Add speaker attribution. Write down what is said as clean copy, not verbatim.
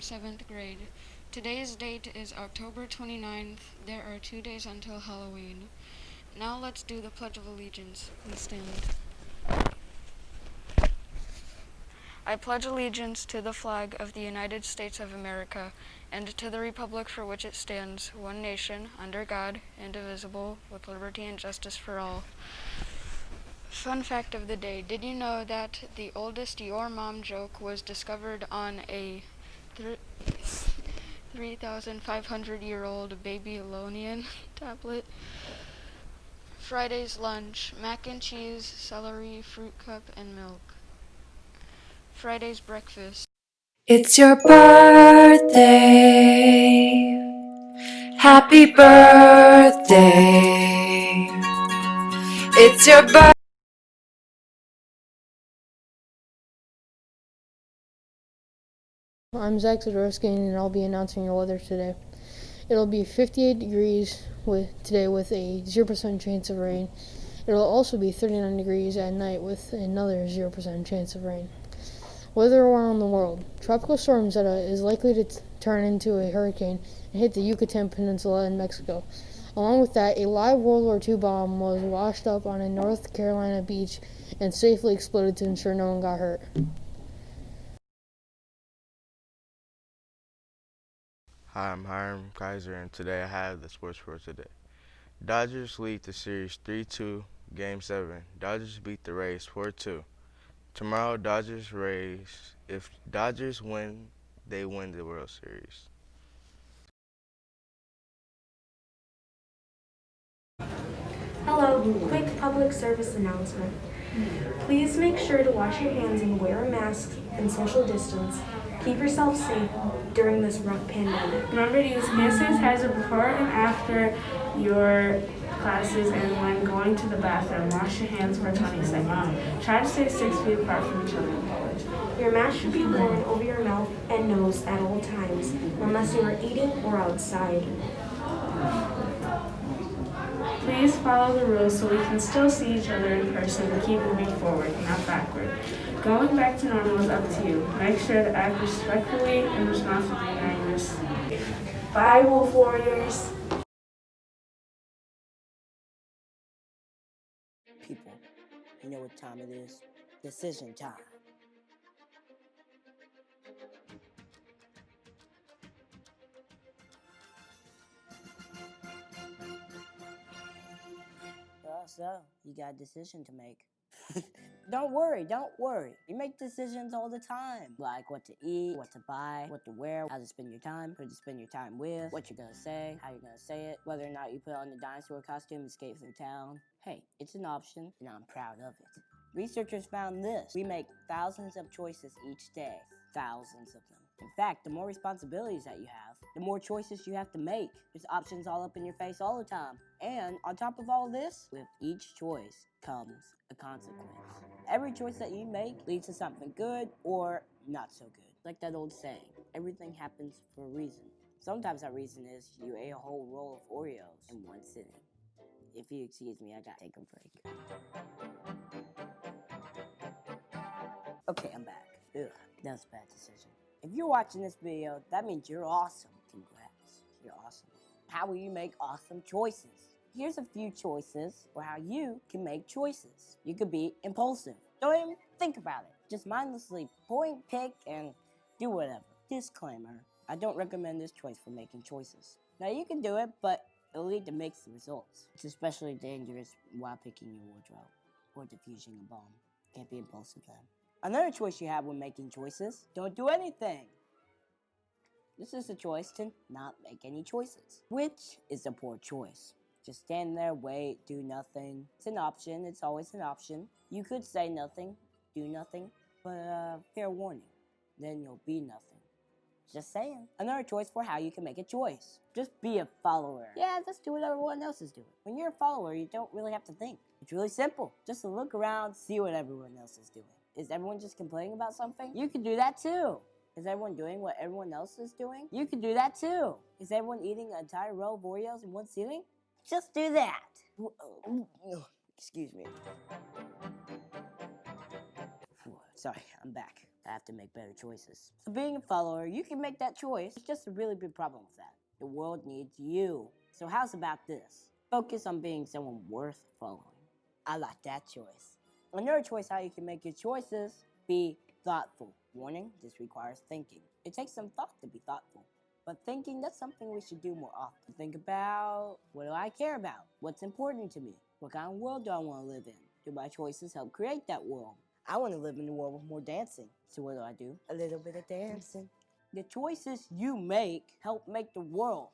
Speaker 1: 7th grade. Today's date is October 29th. There are 2 days until Halloween. Now let's do the Pledge of Allegiance. Please stand. I pledge allegiance to the flag of the United States of America and to the republic for which it stands, one nation, under God, indivisible, with liberty and justice for all. Fun fact of the day. Did you know that the oldest Your Mom joke was discovered on a 3,500-year-old Babylonian tablet? Friday's lunch: mac and cheese, celery, fruit cup, and milk. Friday's breakfast:
Speaker 2: It's your birthday. Happy birthday. It's your birthday.
Speaker 3: I'm Zach Zadorsky, and I'll be announcing your weather today. It'll be 58 degrees today with a 0% chance of rain. It'll also be 39 degrees at night with another 0% chance of rain. Weather around the world. Tropical storm Zeta is likely to turn into a hurricane and hit the Yucatan Peninsula in Mexico. Along with that, a live World War II bomb was washed up on a North Carolina beach and safely exploded to ensure no one got hurt.
Speaker 4: Hi, I'm Hiram Kaiser, and today I have the sports for today. Dodgers lead the series 3-2, Game 7. Dodgers beat the Rays 4-2. Tomorrow, Dodgers-Rays. If Dodgers win, they win the World Series.
Speaker 5: Hello, quick public service announcement. Please make sure to wash your hands and wear a mask and social distance. Keep yourself safe during this rough pandemic.
Speaker 6: Remember to use hand sanitizer before and after your classes, and when going to the bathroom, wash your hands for 20 seconds. Try to stay 6 feet apart from each other in college.
Speaker 5: Your mask should be worn over your mouth and nose at all times, unless you are eating or outside.
Speaker 6: Please follow the rules so we can still see each other in person and keep moving forward, not backward. Going back to normal is up to you. Make sure to act respectfully and responsibly during this.
Speaker 5: Bye, Wolf Warriors.
Speaker 7: People, you know what time it is? Decision time. So, you got a decision to make. Don't worry. You make decisions all the time. Like what to eat, what to buy, what to wear, how to spend your time, who to spend your time with, what you're gonna say, how you're gonna say it, whether or not you put on the dinosaur costume and escape through town. Hey, it's an option, and I'm proud of it. Researchers found this. We make thousands of choices each day. Thousands of them. In fact, the more responsibilities that you have, the more choices you have to make. There's options all up in your face all the time. And on top of all this, with each choice comes a consequence. Every choice that you make leads to something good or not so good. Like that old saying, everything happens for a reason. Sometimes that reason is you ate a whole roll of Oreos in one sitting. If you excuse me, I gotta take a break. Okay, I'm back. Ugh, that was a bad decision. If you're watching this video, that means you're awesome. Congrats, you're awesome. How will you make awesome choices? Here's a few choices for how you can make choices. You could be impulsive. Don't even think about it. Just mindlessly point, pick, and do whatever. Disclaimer, I don't recommend this choice for making choices. Now you can do it, but it'll lead to mixed results. It's especially dangerous while picking your wardrobe or defusing a bomb. Can't be impulsive then. Another choice you have when making choices, don't do anything. This is a choice to not make any choices, which is a poor choice. Just stand there, wait, do nothing. It's an option, it's always an option. You could say nothing, do nothing, but fair warning, then you'll be nothing. Just saying. Another choice for how you can make a choice. Just be a follower. Yeah, just do what everyone else is doing. When you're a follower, you don't really have to think. It's really simple. Just to look around, see what everyone else is doing. Is everyone just complaining about something? You can do that too. Is everyone doing what everyone else is doing? You can do that too. Is everyone eating an entire row of Oreos in one sitting? Just do that. Excuse me. Sorry, I'm back. I have to make better choices. So being a follower, you can make that choice. It's just a really big problem with that. The world needs you. So how's about this? Focus on being someone worth following. I like that choice. Another choice how you can make your choices, be thoughtful. Warning, this requires thinking. It takes some thought to be thoughtful. But thinking, that's something we should do more often. Think about, what do I care about? What's important to me? What kind of world do I want to live in? Do my choices help create that world? I want to live in a world with more dancing. So what do? A little bit of dancing. The choices you make help make the world.